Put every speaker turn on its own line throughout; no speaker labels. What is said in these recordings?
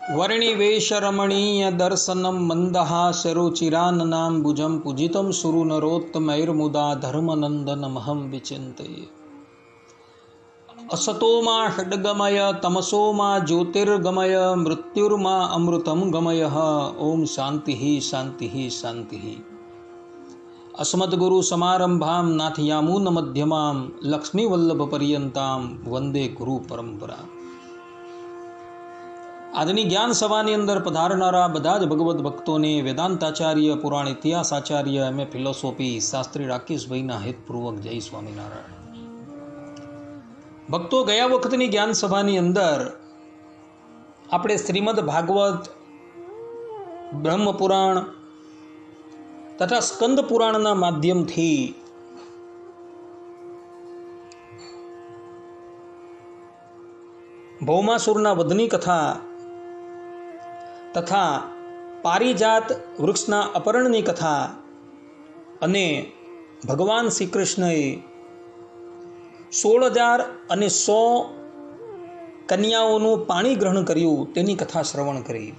वर्णिवेशरमणीय दर्शनं मन्दहासरुचिराननाम्बुजं पूजितं सुरनरोत्तमैर्मुदा धर्मनन्दनमहं विचिन्तये। असतो मा षड्गमय तमसो मा ज्योतिर्गमय मृत्युर्मा अमृतं गमयः। ओम शांति शांति शांति। अस्मद्गुरुसमारम्भां नाथयामुनमध्यमां लक्ष्मीवल्लभपर्यन्तां वंदे गुरु परंपरा। આજની જ્ઞાન સભાની અંદર પધારનારા બધા જ ભગવદ્ ભક્તોને વેદાંતાચાર્ય, પુરાણ ઇતિહાસાચાર્ય, એમએ ફિલોસોફી શાસ્ત્રી રાકેશભાઈના હેતપૂર્વક જય સ્વામિનારાયણ. ભક્તો, ગયા વખતની જ્ઞાન સભાની અંદર આપણે શ્રીમદ ભાગવત, બ્રહ્મપુરાણ તથા સ્કંદ પુરાણના માધ્યમથી ભૌમાસુરના વધની કથા તથા પારિજાત વૃક્ષના અપહરણની કથા અને ભગવાન શ્રી કૃષ્ણએ 16,100 કન્યાઓનું પાણી ગ્રહણ કર્યું તેની કથા શ્રવણ કરી.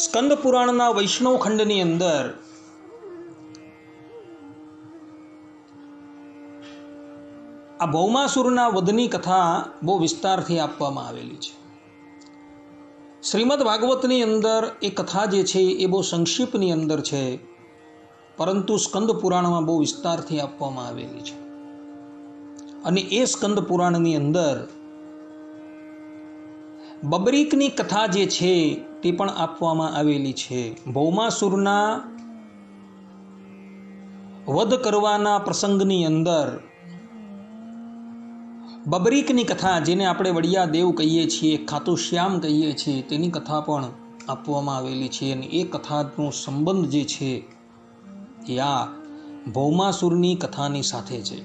સ્કંદ પુરાણના વૈષ્ણવ ખંડની અંદર આ ભૌમાસુરના વધની કથા બહુ વિસ્તારથી આપવામાં આવેલી છે. શ્રીમદ ભાગવતની અંદર એ કથા જે છે એ બહુ સંક્ષિપ્તની અંદર છે, પરંતુ સ્કંદ પુરાણમાં બહુ વિસ્તારથી આપવામાં આવેલી છે. અને એ સ્કંદ પુરાણની અંદર બબરીકની કથા જે છે તે પણ આપવામાં આવેલી છે. ભૌમાસુરના વધ કરવાના પ્રસંગની અંદર બબરીકની કથા, જેને આપણે વડિયા દેવ કહીએ છીએ, ખાતુ શ્યામ કહીએ છીએ, તેની કથા પણ આપવામાં આવેલી છે. અને એ કથાનો સંબંધ જે છે એ આ ભૌમાસુરની કથાની સાથે છે.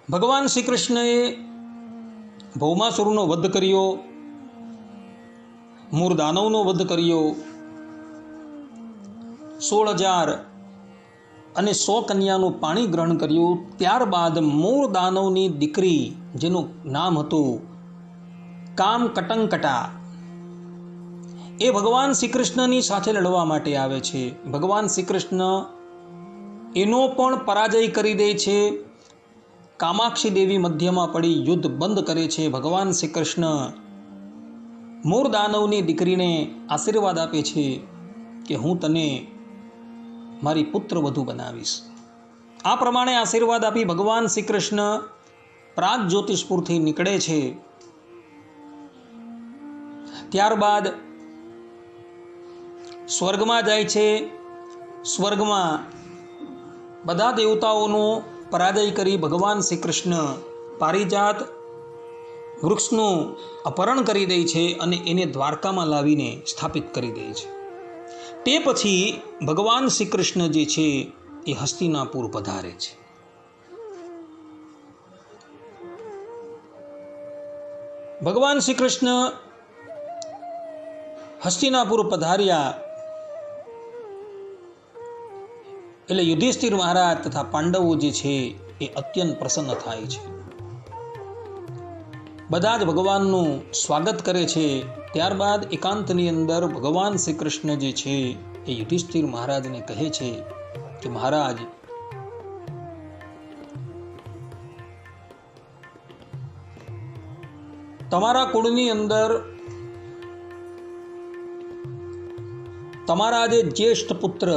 ભગવાન શ્રી કૃષ્ણએ ભૌમાસુરનો વધ કર્યો, મૂર દાનવનો વધ કર્યો, 16,100 કન્યાનું પાણી ગ્રહણ કર્યું. ત્યારબાદ મૂળ દાનવની દીકરી, જેનું નામ હતું કામ કટંકટા, એ ભગવાન શ્રી કૃષ્ણની સાથે લડવા માટે આવે છે. ભગવાન શ્રી કૃષ્ણ એનો પણ પરાજય કરી દે છે. કામાક્ષી દેવી મધ્યમાં પડી યુદ્ધ બંધ કરે છે. ભગવાન શ્રી કૃષ્ણ મૂળ દાનવની દીકરીને આશીર્વાદ આપે છે કે હું તને મારી પુત્ર વધુ બનાવીશ. આ પ્રમાણે આશીર્વાદ આપી ભગવાન શ્રી કૃષ્ણ પ્રાગ જ્યોતિષપુરથી નીકળે છે. ત્યારબાદ સ્વર્ગમાં જાય છે. સ્વર્ગમાં બધા દેવતાઓનો પરાજય કરી ભગવાન શ્રી કૃષ્ણ પારિજાત વૃક્ષનું અપહરણ કરી દે છે અને એને દ્વારકામાં લાવીને સ્થાપિત કરી દે છે. તે પછી ભગવાન શ્રી કૃષ્ણ જે છે એ હસ્તિનાપુર પધારે છે. ભગવાન શ્રી કૃષ્ણ હસ્તિનાપુર પધાર્યા એટલે યુધિષ્ઠિર મહારાજ તથા પાંડવો જે છે એ અત્યંત પ્રસન્ન થાય છે. બધા જ ભગવાનનું સ્વાગત કરે છે. ત્યારબાદ એકાંતની અંદર ભગવાન શ્રી કૃષ્ણ જે છે એ યુધિષ્ઠિર મહારાજને કહે છે કે મહારાજ, તમારા કુળની અંદર તમારા જે જ્યેષ્ઠ પુત્ર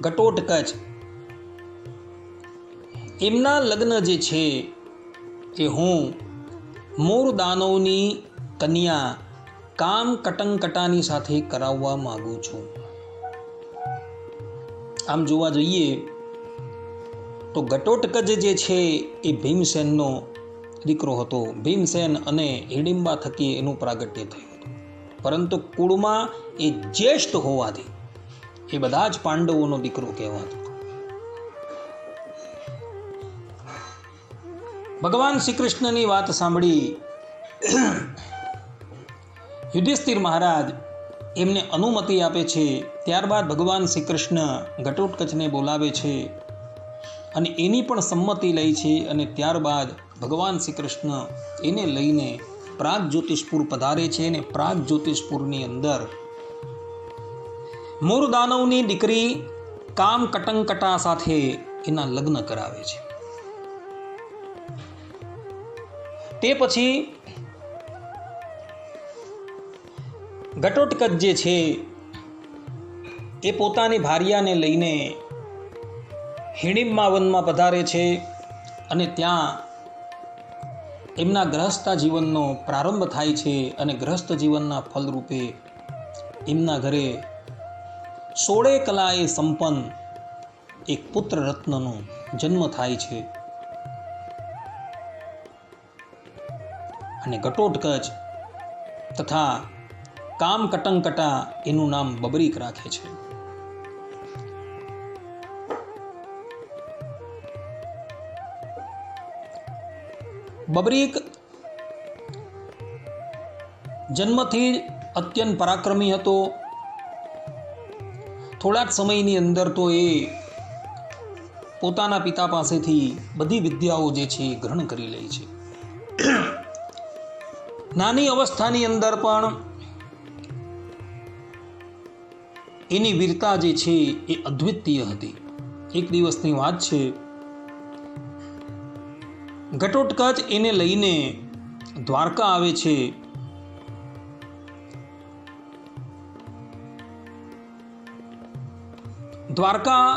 ઘટોત્કચ, એમના લગ્ન જે છે એ હું મૂળ દાનવની કન્યા કામ કટંકટાની સાથે કરાવવા માગું છું. આમ જોવા જઈએ તો ઘટોત્કચ જે છે એ ભીમસેનનો દીકરો હતો. ભીમસેન અને હિડિંબા થકી એનું પ્રાગટ્ય થયું હતું, પરંતુ કુળમાં એ જ્યેષ્ઠ હોવાથી એ બધા જ પાંડવોનો દીકરો કહેવાતો. ભગવાન શ્રી કૃષ્ણની વાત સાંભળી યુધિષ્ઠિર મહારાજ એમને અનુમતિ આપે છે. ત્યારબાદ ભગવાન શ્રી કૃષ્ણ ઘટોત્કચને બોલાવે છે અને એની પણ સંમતિ લે છે અને ત્યારબાદ ભગવાન શ્રી કૃષ્ણ એને લઈને પ્રાગ જ્યોતિષપુર પધારે છે અને પ્રાગ જ્યોતિષપુરની અંદર મૂર દાનવની દીકરી કામ કટંકટા સાથે એના લગ્ન કરાવે છે. તે પછી ઘટોત્કચ જે છે એ પોતાની ભાર્યાને લઈને હિડિંબા વનમાં પધારે છે અને ત્યાં એમના ગ્રહસ્થ જીવનનો પ્રારંભ થાય છે અને ગ્રહસ્થ જીવનના ફલરૂપે એમના ઘરે 16 કલાએ સંપન્ન એક પુત્ર રત્નનો જન્મ થાય છે અને ઘટોત્કચ તથા કામ કટંકટા એનું નામ બબરીક રાખે છે. બબરીક જન્મથી જ અત્યંત પરાક્રમી હતો. થોડા જ સમયની અંદર તો એ પોતાના પિતા પાસેથી બધી વિદ્યાઓ જે છે એ ગ્રહણ કરી લે છે. નાની અવસ્થાની અંદર પણ એની વીરતા જે છે એ અદ્વિતીય હતી. એક દિવસની વાત છે, ઘટોત્કચ એને લઈને દ્વારકા આવે છે. દ્વારકા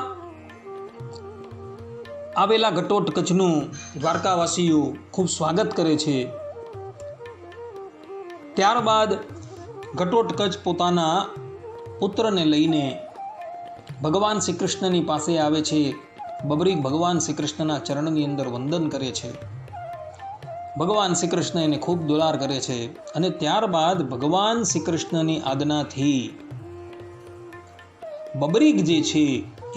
આવેલા ઘટોત્કચનું દ્વારકાવાસીઓ ખૂબ સ્વાગત કરે છે. ત્યારબાદ ઘટોત્કચ પોતાના પુત્રને લઈને ભગવાન શ્રી કૃષ્ણની પાસે આવે છે. બબરીક ભગવાન શ્રી કૃષ્ણના ચરણની અંદર વંદન કરે છે. ભગવાન શ્રી કૃષ્ણ એને ખૂબ દુલાર કરે છે અને ત્યારબાદ ભગવાન શ્રી કૃષ્ણની આજ્ઞાથી બબરીક જે છે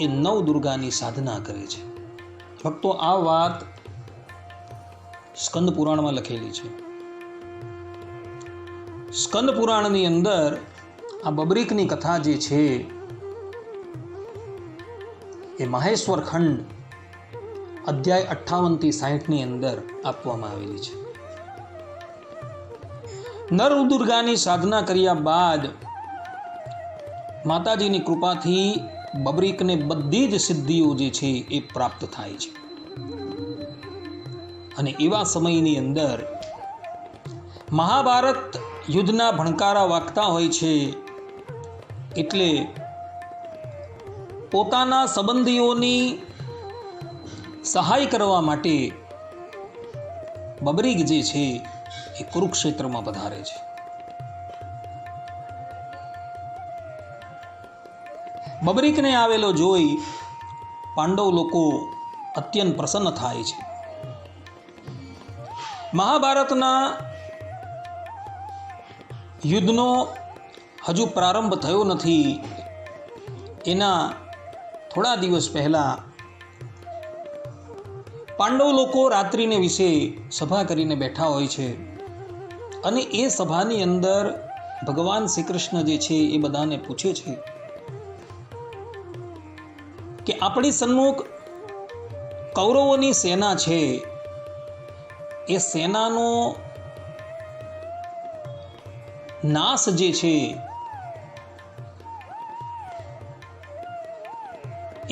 એ નવદુર્ગાની સાધના કરે છે. ભક્તો, આ વાત સ્કંદ પુરાણમાં લખેલી છે. સ્કંદ પુરાણની અંદર આ બબરીકની કથા જે છે એ માહેશ્વર ખંડ અધ્યાય 58 થી 60ની અંદર આપવામાં આવેલી છે. નવદુર્ગાની સાધના કર્યા બાદ માતાજીની કૃપાથી બબરીકને બધી જ સિદ્ધિઓ જે છે એ પ્રાપ્ત થાય છે. અને એવા સમયની અંદર મહાભારત યુદ્ધના ભણકારા વાગતા હોય છે એટલે પોતાના સંબંધીઓની સહાય કરવા માટે બબરીક જે છે એ કુરુક્ષેત્રમાં પધારે છે. બબરીકને આવેલો જોઈ પાંડવ લોકો અત્યંત પ્રસન્ન થાય છે. મહાભારતના યુદ્ધનો હજુ પ્રારંભ થયો નથી. એના થોડા દિવસ પહેલા પાંડવ લોકો રાત્રિને વિશે સભા કરીને બેઠા હોય છે અને એ સભાની અંદર ભગવાન શ્રી કૃષ્ણ જે છે એ બધાને પૂછે છે કે આપણી સન્મુખ કૌરવોની સેના છે, એ સેનાનો નાશ જે છે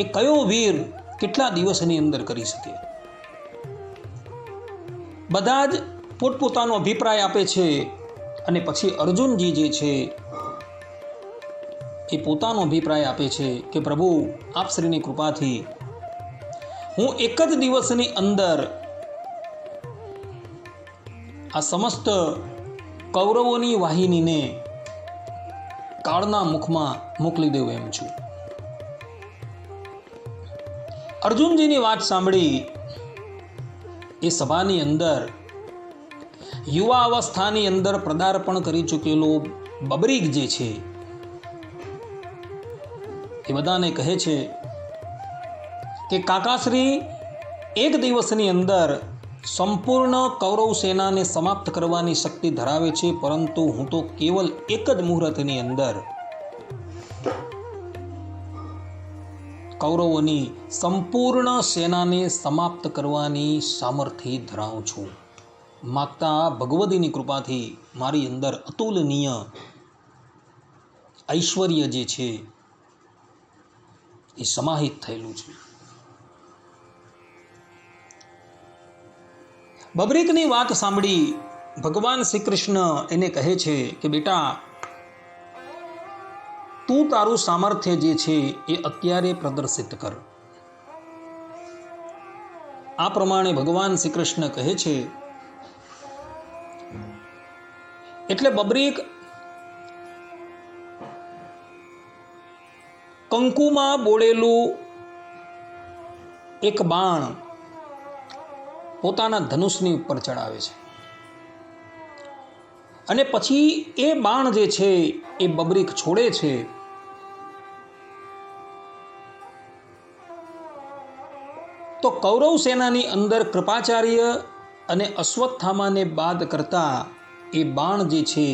એ કયો વીર કેટલા દિવસની અંદર કરી શકે? બધા જ પોતપોતાનો અભિપ્રાય આપે છે અને પછી અર્જુનજી જે છે એ પોતાનો અભિપ્રાય આપે છે કે પ્રભુ, આપ શ્રીની કૃપાથી હું એક જ દિવસની અંદર આ સમસ્ત કૌરવોની વાહિનીને કાળના મુખમાં મોકલી દેવું એમ છું. અર્જુનજીની વાત સાંભળી એ સભાની અંદર યુવા અવસ્થાની અંદર પદાર્પણ કરી ચૂકેલો બબરીક જે છે એ બધાને કહે છે કે કાકાશ્રી, એક દિવસની અંદર સંપૂર્ણ કૌરવ સેનાને સમાપ્ત કરવાની શક્તિ ધરાવે છે, પરંતુ હું તો કેવલ એક જ મુહૂર્તની અંદર કૌરવોની સંપૂર્ણ સેનાને સમાપ્ત કરવાની સામર્થ્ય ધરાવું છું. માતા ભગવતીની કૃપાથી મારી અંદર અતુલનીય ઐશ્વર્ય જે છે એ સમાહિત થયેલું છે. બબરીકની વાત સાંભળી ભગવાન શ્રી કૃષ્ણ એને કહે છે કે બેટા, તું તારું સામર્થ્ય જે છે એ અત્યારે પ્રદર્શિત કર. આ પ્રમાણે ભગવાન શ્રી કૃષ્ણ કહે છે. એટલે બબરીક કંકુમાં બોળેલું એક બાણ પોતાના ધનુષની ઉપર ચડાવે છે અને પછી એ બાણ જે છે એ બબરીક છોડે છે. તો કૌરવ સેનાની અંદર કૃપાચાર્ય અને અશ્વત્થામાને બાદ કરતા એ બાણ જે છે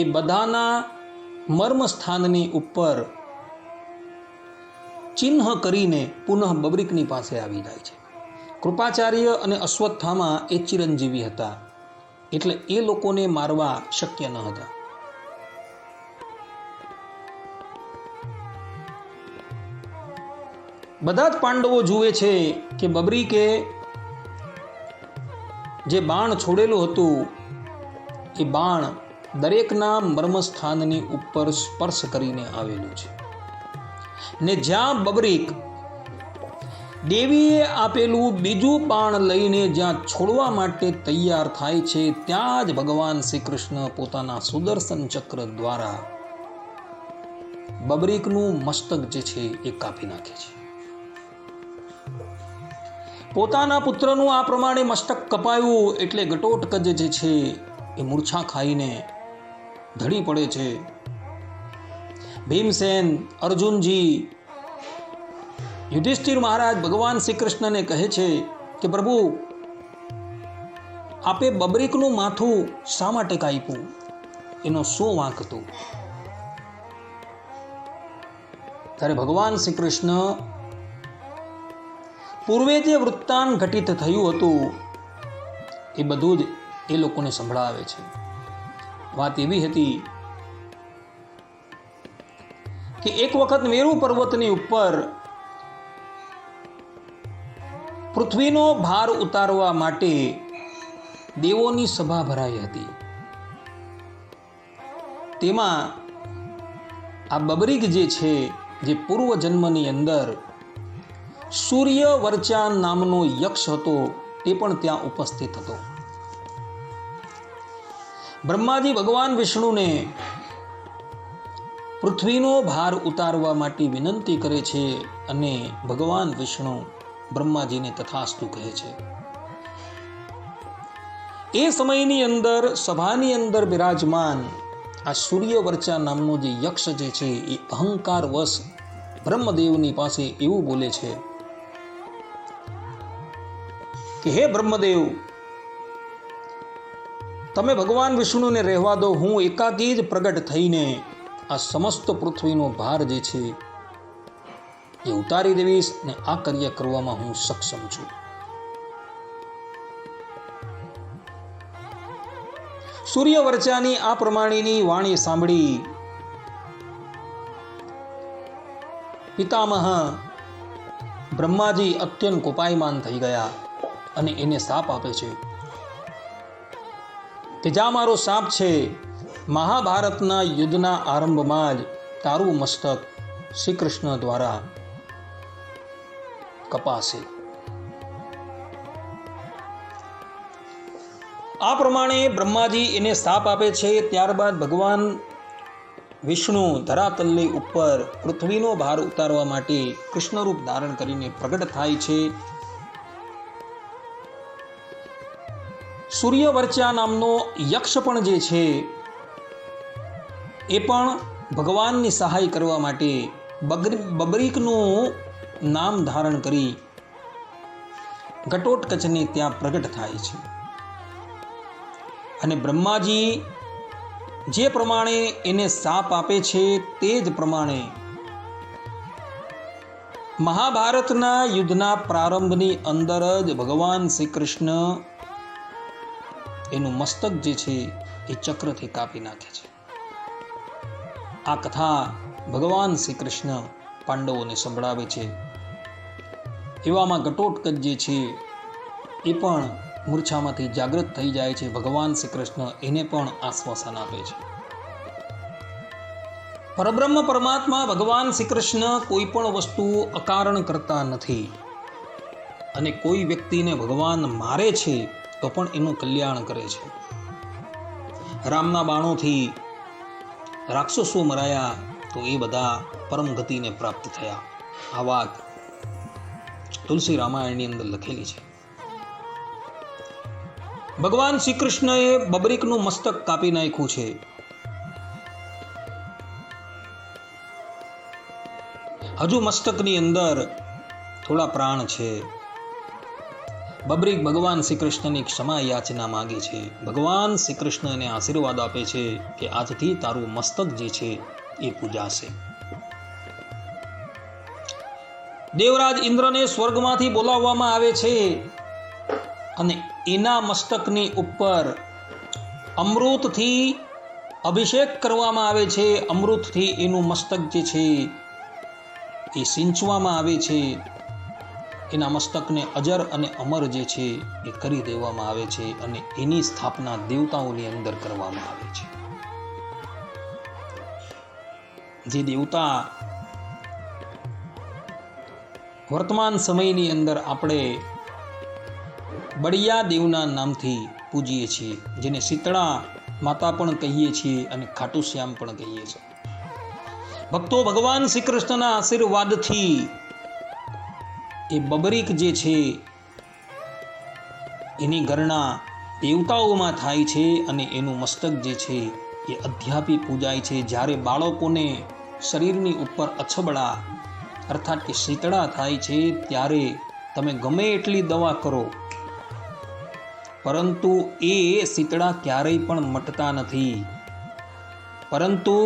એ બધાના મર્મ સ્થાનની ઉપર ચિહ્ન કરીને પુનઃ બબરીકની પાસે આવી જાય છે. કૃપાચાર્ય અને અશ્વત્થામા એ ચિરંજીવી હતા, એટલે એ લોકોને મારવા શક્ય ન હતા. બધા જ પાંડવો જુએ છે કે બબરીકે જે બાણ છોડેલું હતું એ બાણ દરેકના મર્મસ્થાનની ઉપર સ્પર્શ કરીને આવેલું છે ને જ્યાં બબરીક દેવીએ આપેલું બીજું બાણ લઈને જ્યાં છોડવા માટે તૈયાર થાય છે ત્યાં જ ભગવાન શ્રી કૃષ્ણ પોતાના સુદર્શન ચક્ર દ્વારા બબરીકનું મસ્તક જે છે એ કાપી નાખે છે. પોતાના પુત્રનું આ પ્રમાણે મસ્તક કપાયું એટલે ઘટોત્કચ જે છે એ મૂર્છા ખાઈને ધડી પડે છે. ભીમસેન, અર્જુનજી, યુધિષ્ઠિર મહારાજ ભગવાન શ્રી કૃષ્ણને કહે છે કે પ્રભુ, આપે બબરીકનું માથું શા માટે કાપ્યું? એનો શું વાંક હતો? ત્યારે ભગવાન શ્રી કૃષ્ણ પૂર્વે જે વૃત્તાંત ઘટિત થયું હતું એ બધું જ એ લોકોને સંભળાવે છે. વાત એવી હતી કે એક વખત મેરુ પર્વતની ઉપર પૃથ્વીનો ભાર ઉતારવા માટે દેવોની સભા ભરાઈ હતી. તેમાં આ બબરીક જે છે, જે પૂર્વ જન્મની અંદર સૂર્ય વર્ચા નામનો યક્ષ હતો, તે પણ ત્યાં ઉપસ્થિત હતો. બ્રહ્માજી ભગવાન વિષ્ણુને પૃથ્વીનો ભાર ઉતારવા માટે વિનંતી કરે છે અને ભગવાન વિષ્ણુ બ્રહ્માજીને તથાસ્તુ કહે છે. એ સમયની અંદર સભાની અંદર બિરાજમાન આ સૂર્ય વર્ચા નામનો જે યક્ષ જે છે એ અહંકાર વશ બ્રહ્મદેવની પાસે એવું બોલે છે કે હે બ્રહ્મદેવ, તમે ભગવાન વિષ્ણુને રહેવા દો, હું એકાકી જ પ્રગટ થઈને આ સમસ્ત પૃથ્વીનો ભાર જે છે એ ઉતારી દેવીશ ને આ કાર્ય કરવામાં હું સક્ષમ છું. સૂર્ય વર્ચાની આ પ્રમાણેની વાણી સાંભળી પિતામહ બ્રહ્માજી અત્યંત કોપાયમાન થઈ ગયા અને એને શાપ આપે છે કે જા, મારો શાપ છે, મહાભારતના યુદ્ધના આરંભમાં જ તારું મસ્તક શ્રી કૃષ્ણ દ્વારા કપાશે. આ પ્રમાણે બ્રહ્માજી એને શાપ આપે છે. ત્યારબાદ ભગવાન વિષ્ણુ ધરાતલની ઉપર પૃથ્વીનો ભાર ઉતારવા માટે કૃષ્ણરૂપ ધારણ કરીને પ્રગટ થાય છે. સૂર્યવર્ચા નામનો યક્ષ પણ જે છે એ પણ ભગવાનની સહાય કરવા માટે બબરીકનું નામ ધારણ કરી ઘટોત્કચને ત્યાં પ્રગટ થાય છે. અને બ્રહ્માજી જે પ્રમાણે એને શાપ આપે છે તે જ પ્રમાણે મહાભારતના યુદ્ધના પ્રારંભની અંદર જ ભગવાન શ્રી કૃષ્ણ એનું મસ્તક જે છે એ ચક્રથી કાપી નાખે છે. આ કથા ભગવાન શ્રી કૃષ્ણ પાંડવોને સંભળાવે છે. એવામાં ઘટોત્કચ જે છે એ પણ મૂર્છામાંથી જાગૃત થઈ જાય છે. ભગવાન શ્રી કૃષ્ણ એને પણ આશ્વાસન આપે છે. પરબ્રહ્મ પરમાત્મા ભગવાન શ્રી કૃષ્ણ કોઈ પણ વસ્તુ અકારણ કરતા નથી, અને કોઈ વ્યક્તિને ભગવાન મારે છે તો પણ એનું કલ્યાણ કરે છે. રામના બાણોથી રાક્ષસો મરાયા તો એ બધા પરમ ગતિને પ્રાપ્ત થયા. આ વાત તુલસી રામાયણની અંદર લખેલી છે. ભગવાન શ્રી કૃષ્ણએ બબરીકનું મસ્તક કાપી નાખ્યું છે. હજુ મસ્તકની અંદર થોડા પ્રાણ છે. બબરીક ભગવાન શ્રી કૃષ્ણની ક્ષમા યાચના માંગે છે. ભગવાન શ્રી કૃષ્ણ એને આશીર્વાદ આપે છે કે આજથી તારું મસ્તક જે છે એ પૂજાશે. દેવરાજ ઇન્દ્રને સ્વર્ગમાંથી બોલાવવામાં આવે છે અને એના મસ્તકની ઉપર અમૃતથી અભિષેક કરવામાં આવે છે. અમૃતથી એનું મસ્તક જે છે એ સિંચવામાં આવે છે. એના મસ્તકને અજર અને અમર જે છે એ કરી દેવામાં આવે છે અને એની સ્થાપના દેવતાઓની અંદર કરવામાં આવે છે. જે દેવતા વર્તમાન સમયની અંદર આપણે બળિયા દેવના નામથી પૂજીએ છીએ, જેને શીતળા માતા પણ કહીએ છીએ અને ખાટુ શ્યામ પણ કહીએ છીએ. ભક્તો, ભગવાન શ્રી કૃષ્ણના આશીર્વાદથી એ બબરીક જે છે એની ગણના દેવતાઓમાં થાય છે અને એનું મસ્તક જે છે એ અધ્યાપી પૂજાય છે. જ્યારે બાળકોને શરીરની ઉપર અછબડા અર્થાત કે શીતળા થાય છે ત્યારે તમે ગમે એટલી દવા કરો, પરંતુ એ શીતળા ક્યારેય પણ મટતા નથી. પરંતુ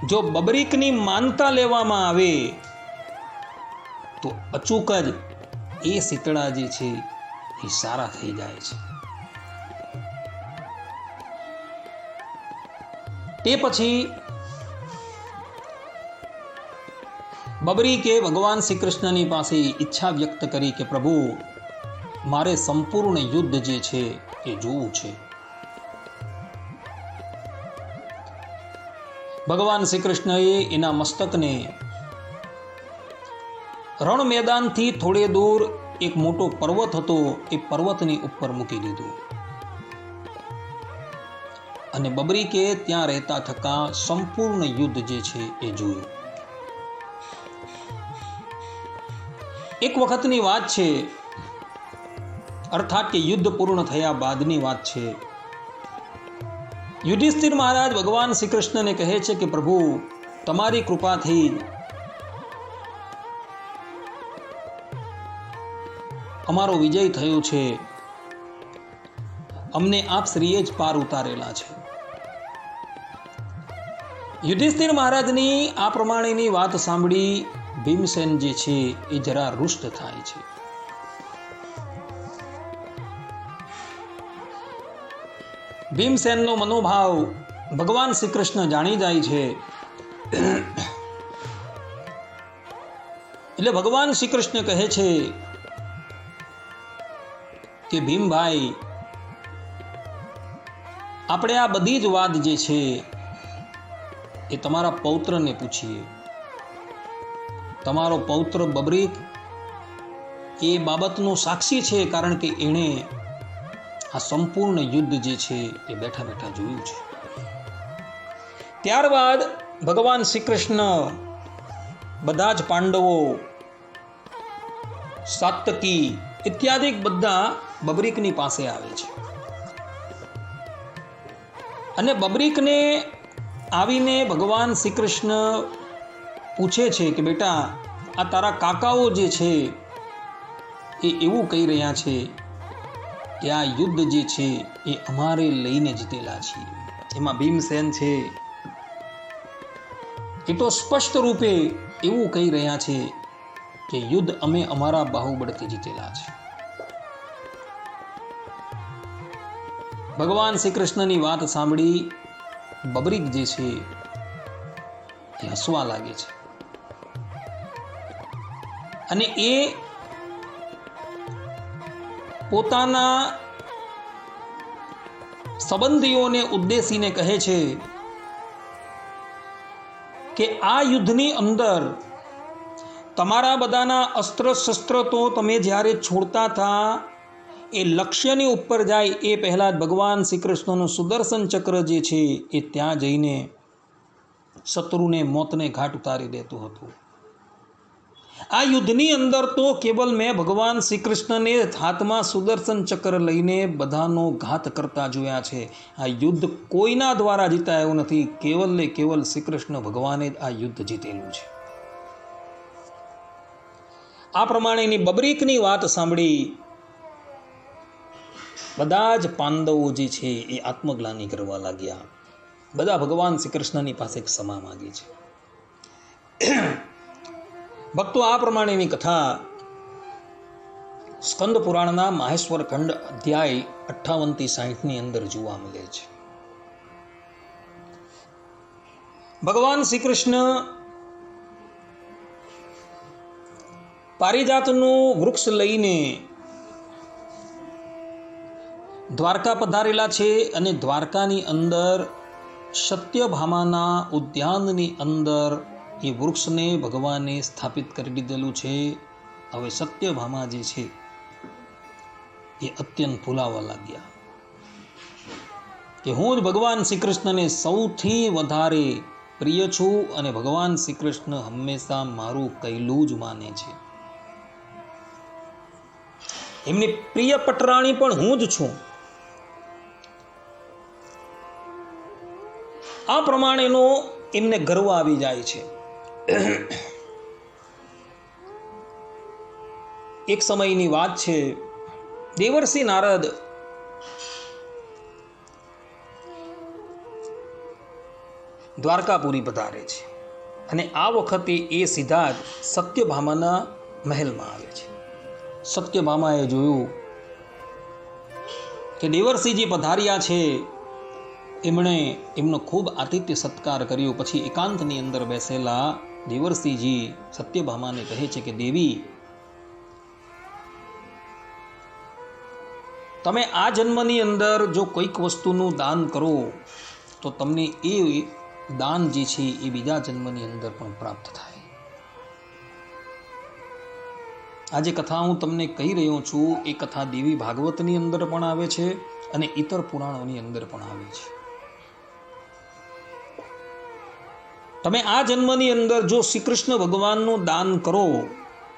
જો બબરીકની માનતા લેવામાં આવે તો અચૂક જ એ શીતળા જે છે એ સારા થઈ જાય છે. તે પછી બબરીકે ભગવાન શ્રી કૃષ્ણની પાસે ઈચ્છા વ્યક્ત કરી કે પ્રભુ, મારે સંપૂર્ણ યુદ્ધ જે છે એ જોવું છે. ભગવાન શ્રી કૃષ્ણએ એના મસ્તકને રણ મેદાનથી થોડે દૂર એક મોટો પર્વત હતો, એ પર્વતની ઉપર મૂકી દીધું અને બબરીકે ત્યાં રહેતા થકા સંપૂર્ણ યુદ્ધ જે છે એ જોયું. એક વખતની વાત છે, અર્થાત કે યુદ્ધ પૂર્ણ થયા બાદની વાત છે. યુધિષ્ઠિર મહારાજ ભગવાન શ્રી કૃષ્ણને કહે છે કે પ્રભુ, તમારી કૃપાથી અમારો વિજય થયો છે. અમને આપ શ્રીએ જ પાર ઉતારેલા છે. યુધિષ્ઠિર મહારાજની આ પ્રમાણેની વાત સાંભળી ભીમસેન જે છે એ જરા રૂષ્ટ થાય છે. ભીમસેનનો મનોભાવ ભગવાન શ્રી કૃષ્ણ જાણી જાય છે. એટલે ભગવાન શ્રી કૃષ્ણ કહે છે કે ભીમભાઈ, આપણે આ બધી જ વાત જે છે એ તમારા પૌત્રને પૂછીએ. તમારો પૌત્ર બબરીક એ બાબતનો સાક્ષી છે, કારણ કે એણે આ સંપૂર્ણ યુદ્ધ જે છે એ બેઠા બેઠા જોયું છે. ત્યારબાદ ભગવાન શ્રી કૃષ્ણ બધા જ પાંડવો, સાત્તકી ઇત્યાદિ બધા બબરીકની પાસે આવે છે અને બબરીકને આવીને ભગવાન શ્રી કૃષ્ણ પૂછે છે કે બેટા, આ તારા કાકાઓ જે છે એ એવું કહી રહ્યા છે કે આ યુદ્ધ જે છે એ અમારે લઈને જીતેલા છીએ. એમાં ભીમસેન છે એ તો સ્પષ્ટ રૂપે એવું કહી રહ્યા છે કે યુદ્ધ અમે અમારા બાહુબળથી જીતેલા છે. ભગવાન શ્રી કૃષ્ણની વાત સાંભળી બબરીક જે છે એ હસવા લાગે છે અને એ પોતાના સંબંધીઓને ઉદ્દેશીને કહે છે કે આ યુદ્ધની અંદર તમારા બધાના અસ્ત્ર શસ્ત્ર તો તમે જ્યારે છોડતા હતા એ લક્ષ્યની ઉપર જાય એ પહેલાં જ ભગવાન શ્રી કૃષ્ણનું સુદર્શન ચક્ર જે છે એ ત્યાં જઈને શત્રુને મોતને ઘાટ ઉતારી દેતું હતું. આ યુદ્ધની અંદર તો કેવલ મેં ભગવાન શ્રી કૃષ્ણને હાથમાં સુદર્શન ચક્ર લઈને બધાનો ઘાત કરતા જોયા છે. આ યુદ્ધ કોઈના દ્વારા જીતાયું નથી. કેવલ ને કેવલ શ્રી કૃષ્ણ ભગવાને જ આ યુદ્ધ જીતેલું છે. આ પ્રમાણેની બબરીકની વાત સાંભળી બધા જ પાંડવો જે છે એ આત્મગ્લાનિ કરવા લાગ્યા. બધા ભગવાન શ્રી કૃષ્ણની પાસે ક્ષમા માગે છે. ભક્તો, આ પ્રમાણેની કથા સ્કંદ પુરાણના માહેશ્વર ખંડ અધ્યાય 58 થી 60 અંદર જોવા મળે છે. ભગવાન શ્રી કૃષ્ણ પારિજાતનું વૃક્ષ લઈને દ્વારકા પધારેલા છે અને દ્વારકાની અંદર સત્યભામાના ઉદ્યાનની અંદર એ વૃક્ષને ભગવાને સ્થાપિત કરી દીધેલું છે. હવે સત્યભામા જે છે એ અત્યંત ફૂલાવા લાગ્યા કે હું જ ભગવાન શ્રી કૃષ્ણને સૌથી વધારે પ્રિય છું અને ભગવાન શ્રી કૃષ્ણ હંમેશા મારું કહેલું જ માને છે. એમની પ્રિય પટરાણી પણ હું જ છું. આ પ્રમાણેનો એમને ગર્વ આવી જાય છે. એક સમયની વાત છે, દેવર્ષિ નારદ દ્વારકાપુરી પધારે છે અને આ વખતે એ સીધા જ સત્યભામાના મહેલમાં આવે છે. સત્યભામાએ જોયું કે દેવર્ષિજી પધાર્યા છે. એમણે એમનો ખૂબ આતિથ્ય સત્કાર કર્યો. પછી એકાંતની અંદર બેસેલા દેવર્ષિજી સત્યભામાને કહે છે કે દેવી, તમે આ જન્મની અંદર જો કોઈક વસ્તુનું દાન કરો તો તમને એ દાન જે છે એ બીજા જન્મની અંદર પણ પ્રાપ્ત થાય. આ જે કથા હું તમને કહી રહ્યો છું એ કથા દેવી ભાગવતની અંદર પણ આવે છે અને ઇતર પુરાણોની અંદર પણ આવે છે. તમે આ જન્મની અંદર જો શ્રી કૃષ્ણ ભગવાનનું દાન કરો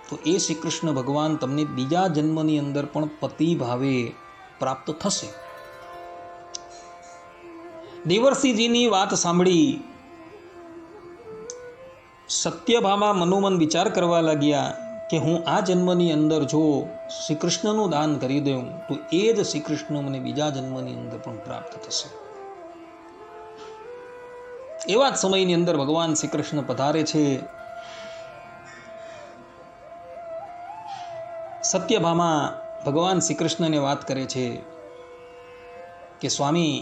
તો એ શ્રી કૃષ્ણ ભગવાન તમને બીજા જન્મની અંદર પણ પતિ ભાવે પ્રાપ્ત થશે. દેવર્ષિજીની વાત સાંભળી સત્યભામા મનોમન વિચાર કરવા લાગ્યા કે હું આ જન્મની અંદર જો શ્રી કૃષ્ણનું દાન કરી દઉં તો એ જ શ્રી કૃષ્ણ મને બીજા જન્મની અંદર પણ પ્રાપ્ત થશે. એવા જ સમયની અંદર ભગવાન શ્રી કૃષ્ણ પધારે છે. સત્યભામા ભગવાન શ્રી કૃષ્ણને વાત કરે છે કે સ્વામી,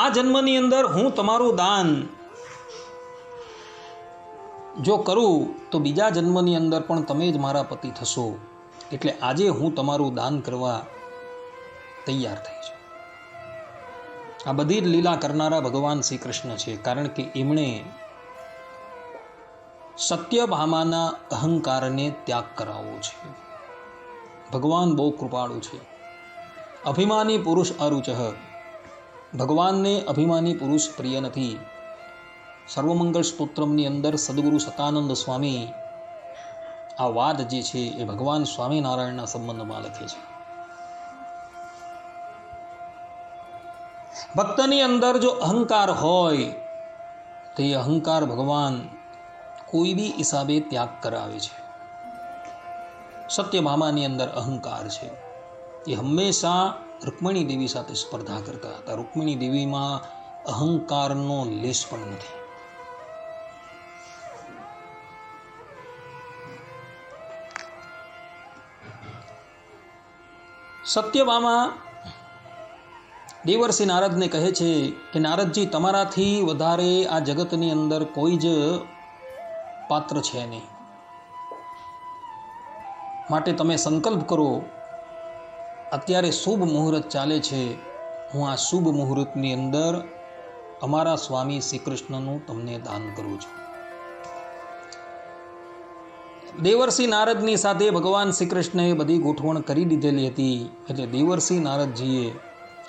આ જન્મની અંદર હું તમારું દાન જો કરું તો બીજા જન્મની અંદર પણ તમે જ મારા પતિ થશો. એટલે આજે હું તમારું દાન કરવા તૈયાર થઈ છું. આ બધી જ લીલા કરનારા ભગવાન શ્રી કૃષ્ણ છે. કારણ કે એમણે સત્યભામાના અહંકારને ત્યાગ કરાવવો છે. ભગવાન બહુ કૃપાળુ છે. અભિમાની પુરુષ અરુચઃ. ભગવાનને અભિમાની પુરુષ પ્રિય નથી. સર્વમંગળ સ્તોત્રમની અંદર સદગુરુ સતાનંદ સ્વામી આ વાત જે છે એ ભગવાન સ્વામિનારાયણના સંબંધમાં લખે છે. ભક્તની અંદર જો અહંકાર હોય તો એ અહંકાર ભગવાન કોઈ બી હિસાબે ત્યાગ કરાવે છે. સત્યભામાની અંદર અહંકાર છે. એ હંમેશા રૂકમણી દેવી સાથે સ્પર્ધા કરતા હતા. રૂકમણી દેવીમાં અહંકારનો લેશ પણ નથી. સત્યભામા દેવર્ષિ નારદને કહે છે કે નારદજી, તમારાથી વધારે આ જગતની અંદર કોઈ જ પાત્ર છે નહીં, માટે તમે સંકલ્પ કરો. અત્યારે શુભ મુહૂર્ત ચાલે છે, હું આ શુભ મુહૂર્તની અંદર અમારા સ્વામી શ્રી કૃષ્ણનું તમને દાન કરું છું. દેવર્ષિ નારદની સાથે ભગવાન શ્રી કૃષ્ણએ બધી ગોઠવણ કરી દીધેલી હતી, એટલે દેવર્ષિ નારદજીએ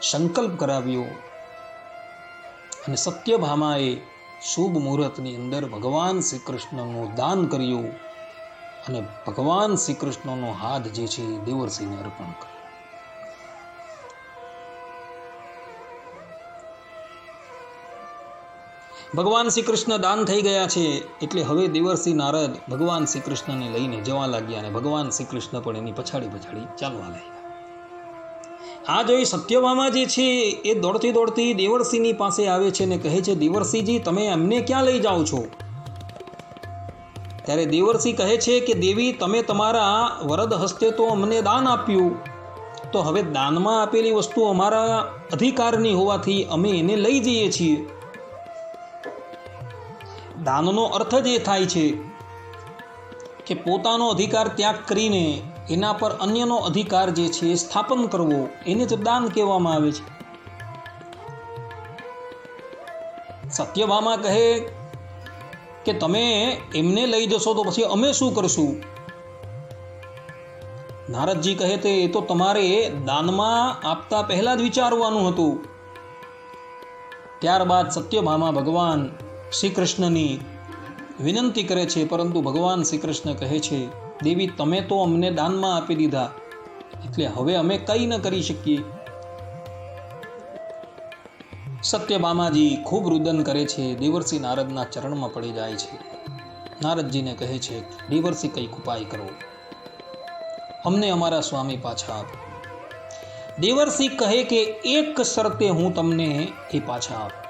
સંકલ્પ કરાવ્યો અને સત્યભામાએ શુભ મુહૂર્તની અંદર ભગવાન શ્રી કૃષ્ણનું દાન કર્યું અને ભગવાન શ્રી કૃષ્ણનો હાથ જે છે એ દેવર્ષિને અર્પણ કર્યો. ભગવાન શ્રી કૃષ્ણ દાન થઈ ગયા છે, એટલે હવે દેવર્ષિ નારદ ભગવાન શ્રી કૃષ્ણને લઈને જવા લાગ્યા અને ભગવાન શ્રી કૃષ્ણ પણ એની પછાડી ચાલવા લાગ્યા. આ જોઈ સત્યભામા જે છે એ દોડતી દોડતી દેવર્ષિની પાસે આવે છે અને કહે છે, દેવર્ષિજી, તમે અમને ક્યાં લઈ જાઓ છો? ત્યારે દેવર્ષિ કહે છે કે દેવી, તમે તમારા વરદ હસ્તે તો અમને દાન આપ્યું, તો હવે દાનમાં આપેલી વસ્તુ અમારા અધિકારની હોવાથી અમે એને લઈ જઈએ છીએ. દાનનો અર્થ જ એ થાય છે કે પોતાનો અધિકાર ત્યાગ કરીને એના પર અન્યનો અધિકાર જે છે એ સ્થાપન કરવો, એને જ દાન કહેવામાં આવે છે. સત્યભામા કહે કે તમે એમને લઈ જશો તો પછી અમે શું કરશું? નારદજી કહે તે એ તો તમારે દાનમાં આપતા પહેલા જ વિચારવાનું હતું. ત્યારબાદ સત્યભામા ભગવાન શ્રી કૃષ્ણની વિનંતી કરે છે, પરંતુ ભગવાન શ્રી કૃષ્ણ કહે છે, દેવી, તમે તો અમને દાનમાં આપી દીધા, એટલે હવે અમે કંઈ ન કરી શકીએ. સત્યભામાજી ખૂબ રુદન કરે છે, દેવર્ષિ નારદના ચરણમાં પડી જાય છે. નારદજીને કહે છે, દેવર્ષિ, કંઈક ઉપાય કરો, અમને અમારા સ્વામી પાછા આપો. દેવર્ષિ કહે કે એક શરતે હું તમને એ પાછા આપું.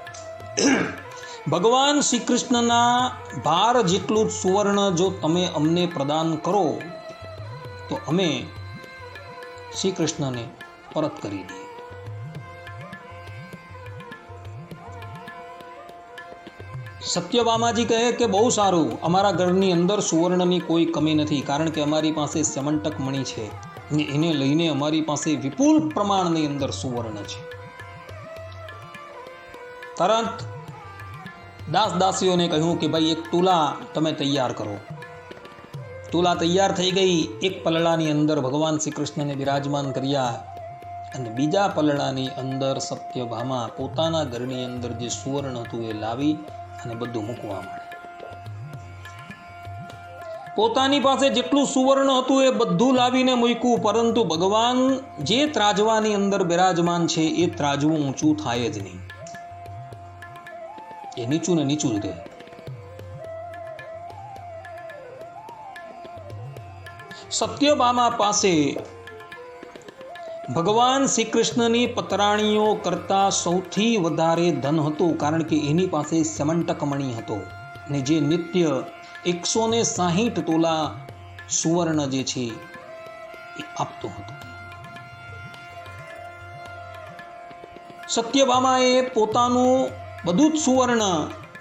ભગવાન શ્રી કૃષ્ણના ભાર જેટલું સુવર્ણ જો તમે અમને પ્રદાન કરો તો અમે શ્રી કૃષ્ણને પરત કરી દઈએ. સત્યભામાજી કહે કે બહુ સારું, અમારા ઘરની અંદર સુવર્ણની કોઈ કમી નથી, કારણ કે અમારી પાસે સ્યમંતક મણિ છે, એને લઈને અમારી પાસે વિપુલ પ્રમાણની અંદર સુવર્ણ છે. તરત દાસીઓને કહ્યું કે ભાઈ, એક તુલા તમે તૈયાર કરો. તુલા તૈયાર થઈ ગઈ. એક પલળાની અંદર ભગવાન શ્રી કૃષ્ણને બિરાજમાન કર્યા અને બીજા પલળાની અંદર સત્યભામા પોતાના ઘરની અંદર જે સુવર્ણ હતું એ લાવી અને બધું મૂકવા માંડે. પોતાની પાસે જેટલું સુવર્ણ હતું એ બધું લાવીને મૂક્યું, પરંતુ ભગવાન જે ત્રાજવાની અંદર બિરાજમાન છે એ ત્રાજવું ઊંચું થાય જ નહીં, એ નીચું ને નીચું જ રહે. સત્યભામા પાસે ભગવાન શ્રી કૃષ્ણની પતરાણીઓ કરતાં સૌથી વધારે ધન હતું, કારણ કે એની પાસે સ્યમંતક મણિ હતો ને જે નિત્ય 160 તોલા સુવર્ણ જે છે એ આપતો હતો. સત્યભામાએ પોતાનું બધું જ સુવર્ણ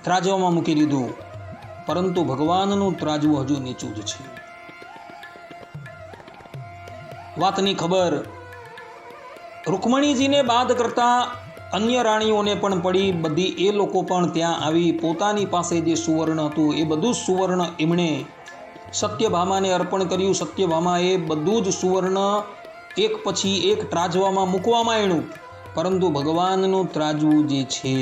ત્રાજવામાં મૂકી દીધું, પરંતુ ભગવાનનું ત્રાજવું હજુ નીચું જ છે. વાતની ખબર રૂકમણીજીને બાદ કરતા અન્ય રાણીઓને પણ પડી. બધી એ લોકો પણ ત્યાં આવી પોતાની પાસે જે સુવર્ણ હતું એ બધું જ સુવર્ણ એમણે સત્યભામાને અર્પણ કર્યું. સત્યભામાએ બધું જ સુવર્ણ એક પછી એક ત્રાજવામાં મૂકવામાં આવ્યું, પરંતુ ભગવાનનું ત્રાજવું જે છે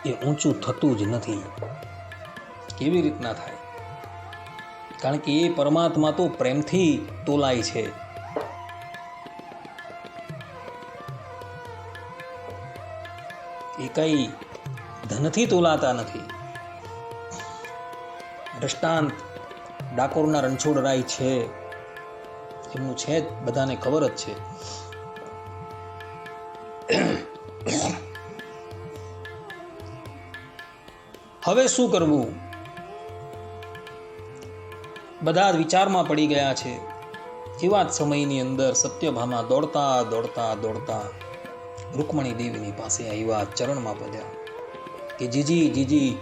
એ ઊંચું થતું જ નથી. કેવી રીતના થાય? કારણ કે એ પરમાત્મા તો પ્રેમથી તોલાય છે. એ કઈ ધનથી તોલાતા નથી. દ્રષ્ટાંત ડાકોરના રણછોડરાય છે, એમનું છે જ, બધાને ખબર જ છે. હવે શું કરવું? બધા વિચારમાં પડી ગયા છે. એવા જ સમયની અંદર સત્યભામા દોડતા દોડતા દોડતા રૂકમણી દેવીની પાસે આવ્યા, ચરણમાં પડ્યા કે જીજી જીજી,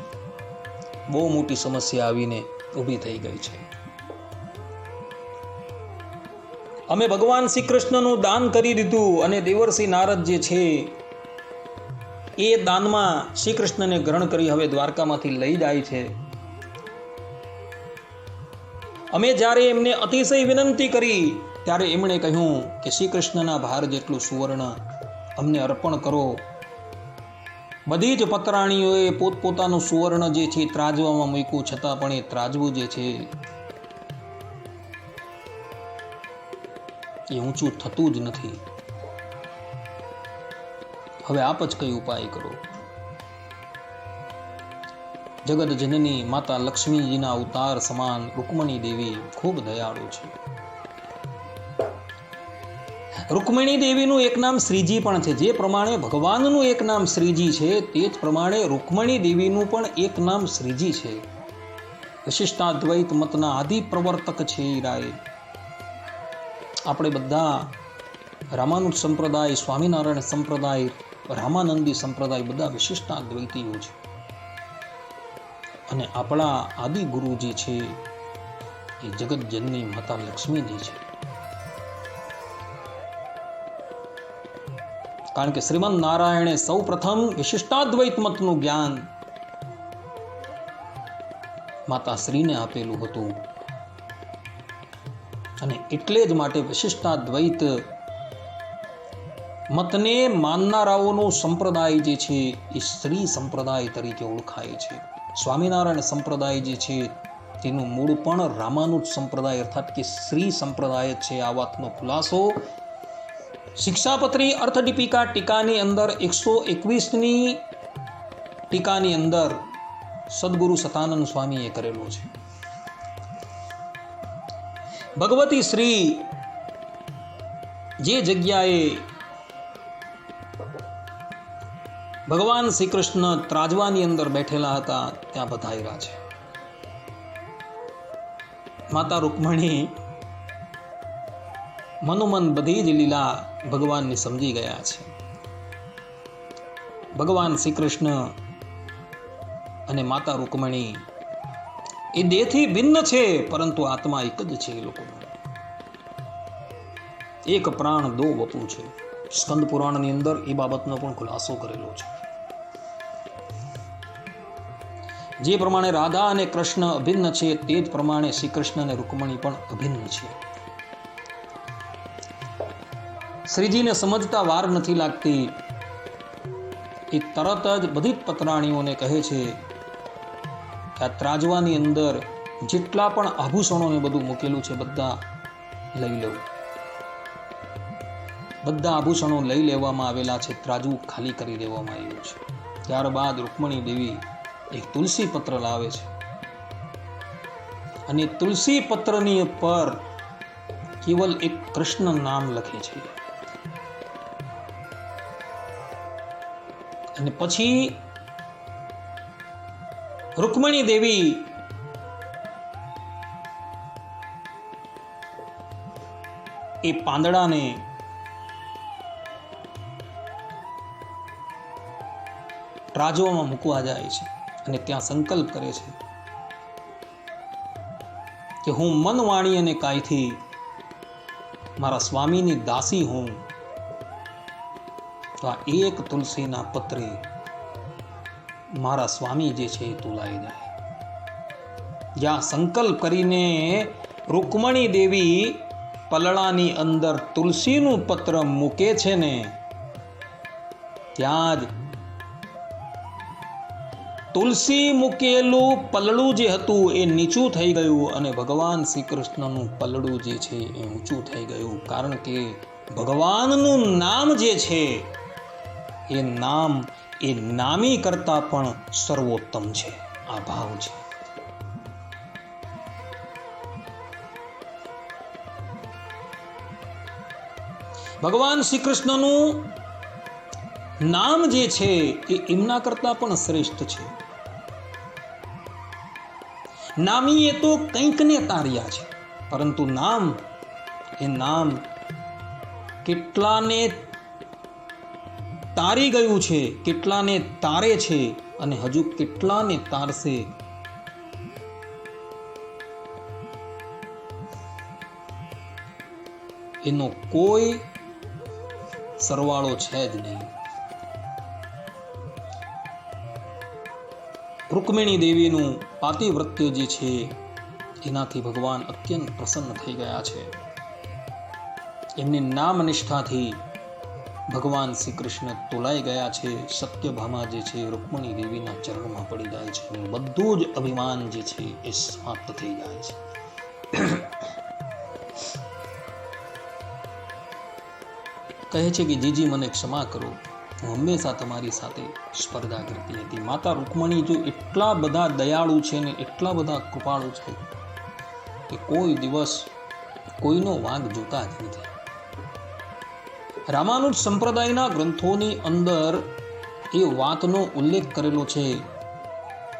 બહુ મોટી સમસ્યા આવીને ઊભી થઈ ગઈ છે. અમે ભગવાન શ્રી કૃષ્ણનું દાન કરી દીધું અને દેવર્ષિ નારદ જે છે એ દાનમાં શ્રી કૃષ્ણને ગ્રહણ કરી હવે દ્વારકામાંથી લઈ જાય છે. અમે જ્યારે એમને અતિશય વિનંતી કરી ત્યારે એમણે કહ્યું કે શ્રી કૃષ્ણના ભાર જેટલું સુવર્ણ અમને અર્પણ કરો. બધી જ પતરાણીઓએ પોતપોતાનું સુવર્ણ જે છે ત્રાજવામાં મૂક્યું, છતાં પણ એ ત્રાજવું જે છે એ ઊંચું થતું જ નથી. હવે આપ જ કઈ ઉપાય કરો. જગત જનની માતા લક્ષ્મીજીના અવતાર સમાન રૂકમણી દેવી ખૂબ દયાળુ છે. રૂકમણી દેવીનું એક નામ શ્રીજી પણ છે. જે પ્રમાણે ભગવાનનું એક નામ શ્રીજી છે તે જ પ્રમાણે રૂકમણી દેવીનું પણ એક નામ શ્રીજી છે. વિશિષ્ટાદ્વૈત મતના આદિ પ્રવર્તક છે એ રાય. આપણે બધા રામાનુજ સંપ્રદાય, સ્વામિનારાયણ સંપ્રદાય, રામાનંદી સંપ્રદાય બધા વિશિષ્ટાદ્વૈતીઓ છે. અને આપણા આદિ ગુરુજી છે એ જગત જનની માતા લક્ષ્મીજી છે. કારણ કે શ્રીમદ નારાયણે સૌ પ્રથમ વિશિષ્ટાદ્વૈત મતનું જ્ઞાન માતા શ્રીને આપેલું હતું. અને એટલે જ માટે વિશિષ્ટાદ્વૈત મતને માનનારાઓનો સંપ્રદાય જે છે એ શ્રી સંપ્રદાય તરીકે ઓળખાય છે. સ્વામિનારાયણ સંપ્રદાય જે છે તેનું મૂળ પણ રામાનુજ સંપ્રદાય અર્થાત કે શ્રી સંપ્રદાય છે. આ વાતનો ખુલાસો શિક્ષાપત્રી અર્થદીપિકા ટીકાની અંદર 121ની ટીકાની અંદર સદગુરુ સતાનંદ સ્વામીએ કરેલો છે. ભગવતી શ્રી જે જગ્યાએ ભગવાન શ્રી કૃષ્ણ ત્રાજવાની અંદર બેઠેલા હતા ત્યાં પધાર્યા છે. માતા રૂકમણી મનોમન બધી જ લીલા ભગવાનને સમજી ગયા છે. ભગવાન શ્રી કૃષ્ણ અને માતા રૂકમણી એ દેહથી ભિન્ન છે, પરંતુ આત્મા એક જ છે. એ લોકોનો એક પ્રાણ દો વપુ છે. સ્કંદ પુરાણની અંદર એ બાબતનો પણ ખુલાસો કરેલો છે. જે પ્રમાણે રાધા અને કૃષ્ણ અભિન્ન છે તે જ પ્રમાણે શ્રી કૃષ્ણ અને રૂકમણી પણ અભિન્ન છે. શ્રીજીને સમજતા વાર નથી લાગતી. એ તરત જ બધી જ પતરાણીઓને કહે છે કે આ ત્રાજવાની અંદર જેટલા પણ આભૂષણોને બધું મૂકેલું છે બધા લઈ લો. બધા આભૂષણો લઈ લેવામાં આવેલા છે. ત્રાજવું ખાલી કરી દેવામાં આવ્યું છે. ત્યારબાદ રૂકમણી દેવી એક તુલસી પત્ર લાવે છે અને તુલસી પત્રની પર કેવલ એક કૃષ્ણ નામ લખે છે. અને પછી રૂકમણી દેવી એ પાંદડાને ત્રાજવામાં મૂકવા જાય છે અને ત્યાં સંકલ્પ કરે છે કે હું મન, વાણી અને કાયથી મારા સ્વામીની દાસી હું. તો આ એક તુલસીના પત્રે મારા સ્વામી જે છે એ તુલાઈ જાય. જ્યાં સંકલ્પ કરીને રૂકમણી દેવી પલળાની અંદર તુલસીનું પત્ર મૂકે છે ને ત્યાં જ તુલસી મૂકેલું પલળું જે હતું એ નીચું થઈ ગયું અને ભગવાન શ્રી કૃષ્ણનું પલળું જે છે એ ઊંચું થઈ ગયું. કારણ કે ભગવાનનું નામ જે છે એ નામ એ નામી કરતા પણ સર્વોત્તમ છે. આ ભાવ છે. ભગવાન શ્રી કૃષ્ણનું નામ જે છે એ એમના કરતા પણ શ્રેષ્ઠ છે. નામી એ તો કંઈકને તાર્યા છે, પરંતુ નામ એ નામ કેટલાને તારી ગયું છે, કેટલાને તારે છે અને હજુ કેટલાને તારશે. એનો કોઈ સરવાળો છે જ નહીં. રૂકમિણી દેવીનું પાતિવ્રત્ય જે છે એનાથી ભગવાન અત્યંત પ્રસન્ન થઈ ગયા છે. એમની નામ નિષ્ઠાથી ભગવાન શ્રી કૃષ્ણ તોલાઈ ગયા છે. સત્યભામા જે છે રૂકમિણી દેવીના ચરણમાં પડી જાય છે. બધું જ અભિમાન જે છે એ સમાપ્ત થઈ જાય છે. કહે છે કે જીજી મને ક્ષમા કરો, હું હંમેશા તમારી સાથે સ્પર્ધા કરતી હતી. માતા રૂકમણી જો એટલા બધા દયાળુ છે ને એટલા બધા કૃપાળુ છે કે કોઈ દિવસ કોઈનો વાંક જોતા જ નથી. રામાનુજ સંપ્રદાયના ગ્રંથોની અંદર એ વાતનો ઉલ્લેખ કરેલો છે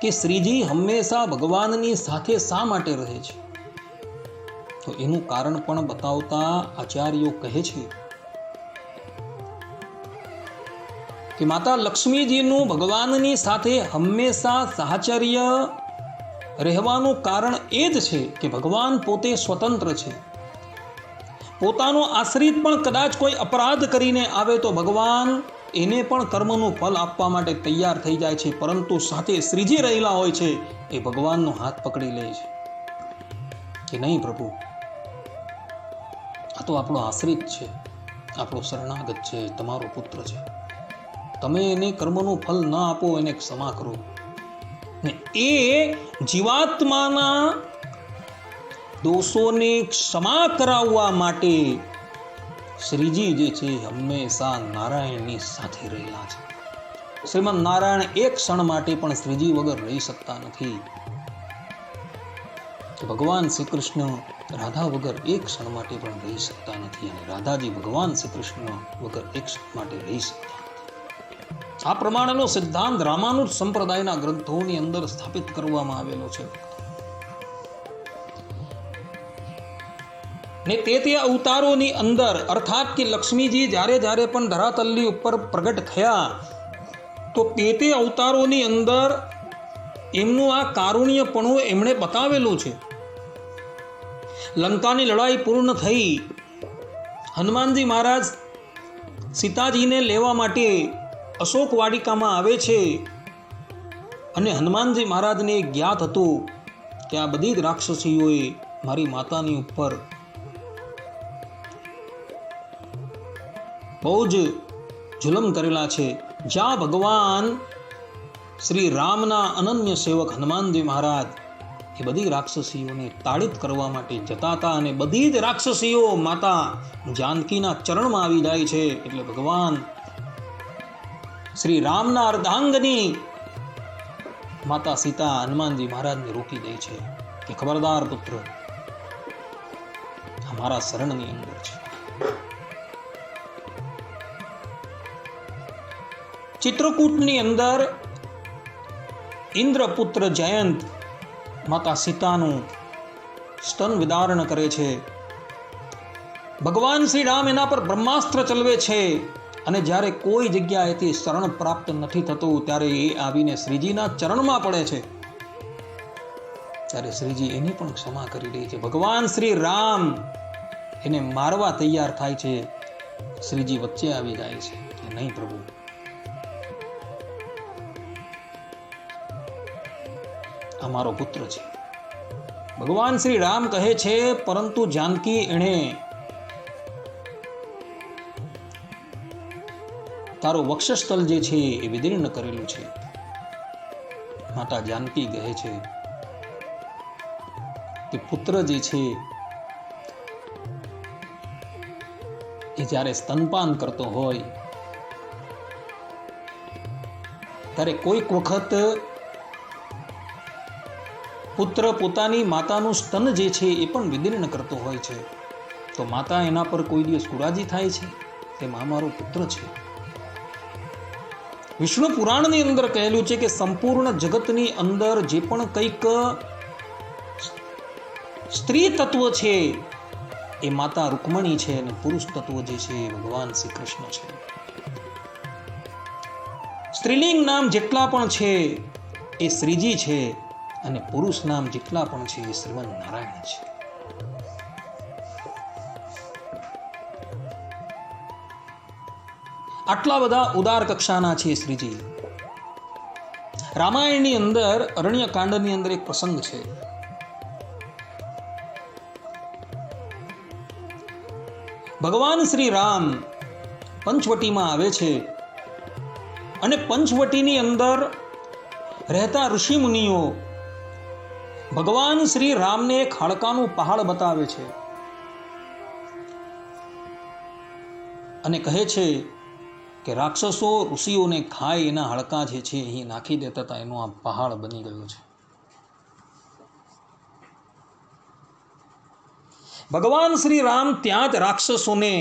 કે શ્રીજી હંમેશા ભગવાનની સાથે શા માટે રહે છે. તો એનું કારણ પણ બતાવતા આચાર્યો કહે છે કે માતા લક્ષ્મીજીનું ભગવાનની સાથે હંમેશા સાહચર્ય રહેવાનું કારણ એ જ છે કે ભગવાન પોતે સ્વતંત્ર છે. પોતાનો આશ્રિત પણ કદાચ કોઈ અપરાધ કરીને આવે તો ભગવાન એને પણ કર્મનું ફલ આપવા માટે તૈયાર થઈ જાય છે, પરંતુ સાથે શ્રીજી રહેલા હોય છે એ ભગવાનનો હાથ પકડી લે છે કે નહીં પ્રભુ, આ તો આપણો આશ્રિત છે, આપણો શરણાગત છે, તમારો પુત્ર છે, તમે એને કર્મનું ફલ ન આપો, એને ક્ષમા કરો. ને એ જીવાત્માના દોષોને ક્ષમા કરાવવા માટે શ્રીજી જે છે હંમેશા નારાયણની સાથે રહેલા છે. શ્રીમદ નારાયણ એક ક્ષણ માટે પણ શ્રીજી વગર રહી શકતા નથી. ભગવાન શ્રી કૃષ્ણ રાધા વગર એક ક્ષણ માટે પણ રહી શકતા નથી અને રાધાજી ભગવાન શ્રી કૃષ્ણ વગર એક ક્ષણ માટે રહી શકતા. આ પ્રમાણેનો સિદ્ધાંત રામાનુજ સંપ્રદાયના ગ્રંથોની અંદર સ્થાપિત કરવામાં આવેલો છે. ને તે અવતારોની અંદર અર્થાત કે લક્ષ્મીજી જ્યારે પણ ધરાતલની ઉપર પ્રગટ થયા તો તે અવતારોની અંદર એમનું આ કારુણ્યપણું એમણે બતાવેલું છે. લંકાની લડાઈ પૂર્ણ થઈ, હનુમાનજી મહારાજ સીતાજીને લેવા માટે અશોક વાટિકામાં આવે છે અને હનુમાનજી મહારાજને જ્ઞાત હતું કે આ બધી જ રાક્ષસીઓએ મારી માતાની ઉપર બહુ જ જુલમ કરેલા છે. જ્યાં ભગવાન શ્રી રામના અનન્ય સેવક હનુમાનજી મહારાજ એ બધી રાક્ષસીઓને તાડિત કરવા માટે જતા હતા અને બધી જ રાક્ષસીઓ માતા જાનકીના ચરણમાં આવી જાય છે. એટલે ભગવાન શ્રી રામના અર્ધાંગની માતા સીતા હનુમાનજી મહારાજને રોકી દે છે કે ખબરદાર પુત્ર, અમારા શરણની અંદર છે. ચિત્રકૂટની અંદર ઇન્દ્રપુત્ર જયંત માતા સીતાનું સ્તન વિદારણ કરે છે. ભગવાન શ્રી રામ એના પર બ્રહ્માસ્ત્ર ચલાવે છે અને જ્યારે કોઈ જગ્યાએથી શરણ પ્રાપ્ત નથી થતું ત્યારે એ આવીને શ્રીજીના ચરણમાં પડે છે. ત્યારે શ્રીજી એની પણ ક્ષમા કરી દે છે. ભગવાન શ્રી રામ એને મારવા તૈયાર થાય છે. શ્રીજી વચ્ચે આવી જાય છે કે નહીં પ્રભુ, આ મારો પુત્ર છે. ભગવાન શ્રી રામ કહે છે પરંતુ જાનકી એણે તારો વક્ષસ્થલ જે છે એ વિદીર્ણ કરેલું છે. માતા જાનકી કહે છે કે પુત્ર જે છે એ જ્યારે સ્તનપાન કરતો હોય ત્યારે કોઈક વખત પુત્ર પોતાની માતાનું સ્તન જે છે એ પણ વિદીર્ણ કરતો હોય છે. તો માતા એના પર કોઈ દિવસ કુરાજી થાય છે કે મારો પુત્ર છે. વિષ્ણુ પુરાણની અંદર કહેલું છે કે સંપૂર્ણ જગતની અંદર જે પણ કંઈક સ્ત્રી તત્વ છે એ માતા રૂકમણી છે અને પુરુષ તત્વ જે છે એ ભગવાન શ્રી કૃષ્ણ છે. સ્ત્રીલિંગ નામ જેટલા પણ છે એ શ્રીજી છે અને પુરુષ નામ જેટલા પણ છે એ શ્રીમદ નારાયણ છે. આટલા બધા ઉદાર કક્ષાના છે શ્રીજી. રામાયણની અંદર અરણ્યકાંડની અંદર એક પ્રસંગ છે. ભગવાન શ્રી રામ પંચવટીમાં આવે છે અને પંચવટીની અંદર રહેતા ઋષિ મુનિઓ ભગવાન શ્રી રામને એક હાડકાનું પહાડ બતાવે છે અને કહે છે કે રાક્ષસો ઋષિઓને ખાઈ એના હાડકા જે છે એ નાખી દેતા હતા, એનો આ પહાડ બની ગયો છે. ભગવાન શ્રી રામ ત્યાં જ રાક્ષસોને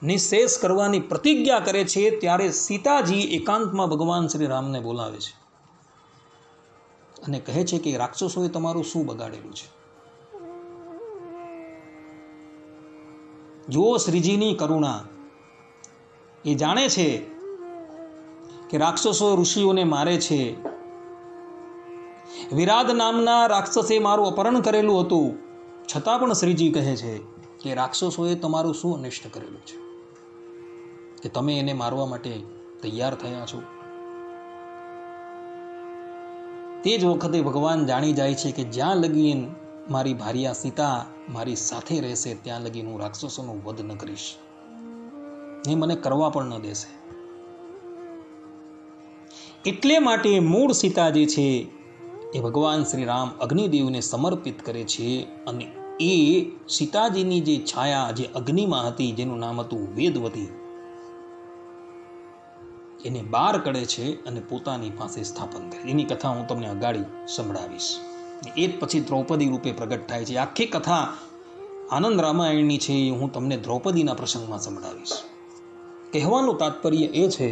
નિઃશેષ કરવાની પ્રતિજ્ઞા કરે છે. ત્યારે સીતાજી એકાંતમાં ભગવાન શ્રી રામને બોલાવે છે અને કહે છે કે રાક્ષસોએ તમારું શું બગાડેલું છે? જુઓ શ્રીજીની કરુણા. એ જાણે છે કે રાક્ષસો ઋષિઓને મારે છે. વિરાદ નામના રાક્ષસે મારું અપહરણ કરેલું હતું, છતાં પણ શ્રીજી કહે છે કે રાક્ષસોએ તમારું શું અનિષ્ટ કરેલું છે કે તમે એને મારવા માટે તૈયાર થયા છો? તે જ વખતે ભગવાન જાણી જાય છે કે જ્યાં લગીન મારી ભાર્યા સીતા મારી સાથે રહેશે ત્યાં લગીન હું રાક્ષસોનો વધ ન કરીશ, એ મને કરવા પણ ન દેશે. એટલે માટે મૂળ સીતા જે છે એ ભગવાન શ્રી રામ અગ્નિદેવને સમર્પિત કરે છે અને એ સીતાજીની જે છાયા જે અગ્નિમાં હતી, જેનું નામ હતું વેદવતી, એને બહાર કાઢે છે અને પોતાની પાસે સ્થાપન કરે. એની કથા હું તમને અગાડી સંભળાવીશ. એ જ પછી દ્રૌપદી રૂપે પ્રગટ થાય છે. આખી કથા આનંદ રામાયણની છે, હું તમને દ્રૌપદીના પ્રસંગમાં સંભળાવીશ. કહેવાનું તાત્પર્ય એ છે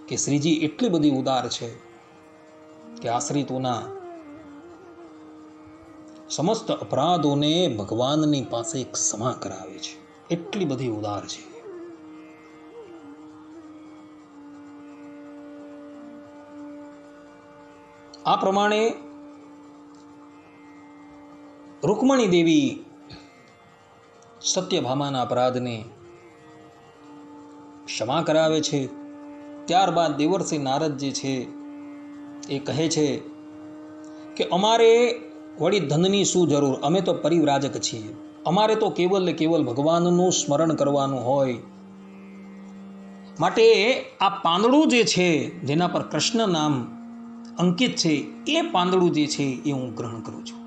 કે શ્રીજી એટલી બધી ઉદાર છે કે આશ્રિતોના સમસ્ત અપરાધોને ભગવાનની પાસે ક્ષમા કરાવે છે. એટલી બધી ઉદાર છે. આ પ્રમાણે રૂકમણી દેવી સત્યભામાના અપરાધને ક્ષમા કરાવે છે. ત્યારબાદ દેવર્ષિ નારદ જે છે એ કહે છે કે અમારે વળી ધનની શું જરૂર, અમે તો પરિવ્રાજક છીએ, અમારે તો કેવલ ને કેવલ ભગવાનનું સ્મરણ કરવાનું હોય, માટે આ પાંદડું જે છે જેના પર કૃષ્ણ નામ અંકિત છે એ પાંદડું જે છે એ હું ગ્રહણ કરું છું.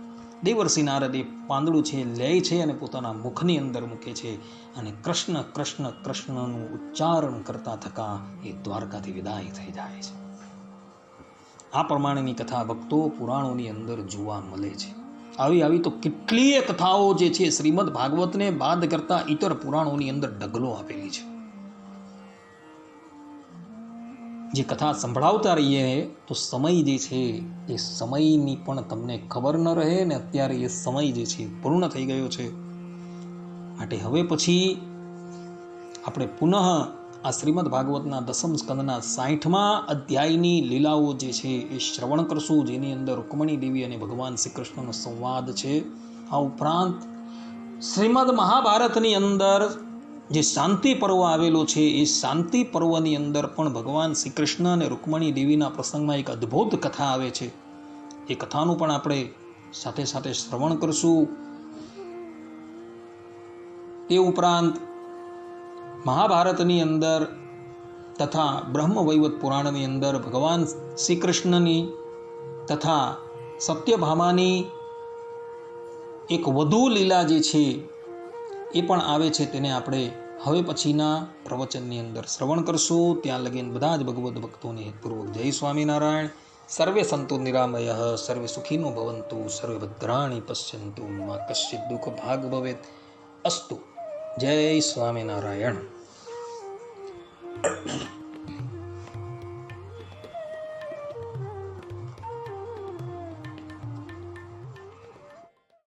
દેવર્ષિ નારદ એ પાંદડું છે લે છે અને પોતાના મુખની અંદર મૂકે છે અને કૃષ્ણ કૃષ્ણ કૃષ્ણનું ઉચ્ચારણ કરતા થકા એ દ્વારકાથી વિદાય થઈ જાય છે. આ પ્રમાણેની કથા ભક્તો પુરાણોની અંદર જોવા મળે છે. આવી તો કેટલીય કથાઓ જે છે શ્રીમદ ભાગવતને બાદ કરતા ઇતર પુરાણોની અંદર ઢગલો આપેલી છે. જે કથા સંભળાવતા રહીએ તો સમય જે છે એ સમયની પણ તમને ખબર ન રહે ને અત્યારે એ સમય જે છે પૂર્ણ થઈ ગયો છે. માટે હવે પછી આપણે પુનઃ આ શ્રીમદ ભાગવતના દસમ સ્કંદના 60મા અધ્યાયની લીલાઓ જે છે એ શ્રવણ કરશું, જેની અંદર રૂકમણી દેવી અને ભગવાન શ્રી કૃષ્ણનો સંવાદ છે. આ ઉપરાંત શ્રીમદ મહાભારતની અંદર જે શાંતિ પર્વ આવેલો છે એ શાંતિ પર્વની અંદર પણ ભગવાન શ્રી કૃષ્ણ અને રૂકમણી દેવીના પ્રસંગમાં એક અદ્ભુત કથા આવે છે. એ કથાનું પણ આપણે સાથે સાથે શ્રવણ કરશું. તે ઉપરાંત મહાભારતની અંદર તથા બ્રહ્મવૈવત પુરાણની અંદર ભગવાન શ્રી કૃષ્ણની તથા સત્યભામાની એક વધુ લીલા જે છે એ પણ આવે છે. તેને આપણે હવે પછીના પ્રવચનની અંદર શ્રવણ કરશું. ત્યાં લગીન બધા જ ભગવદ્ ભક્તોને પૂર્વક જય સ્વામિનારાયણ. સર્વે સંતુ નિરામયઃ, સર્વે સુખીનો ભવંતુ, સર્વે ભદ્રાણી પશ્યંતુ, મા કશ્ચિદ દુઃખ ભાગ ભવેત. અસ્તુ. જય સ્વામિનારાયણ.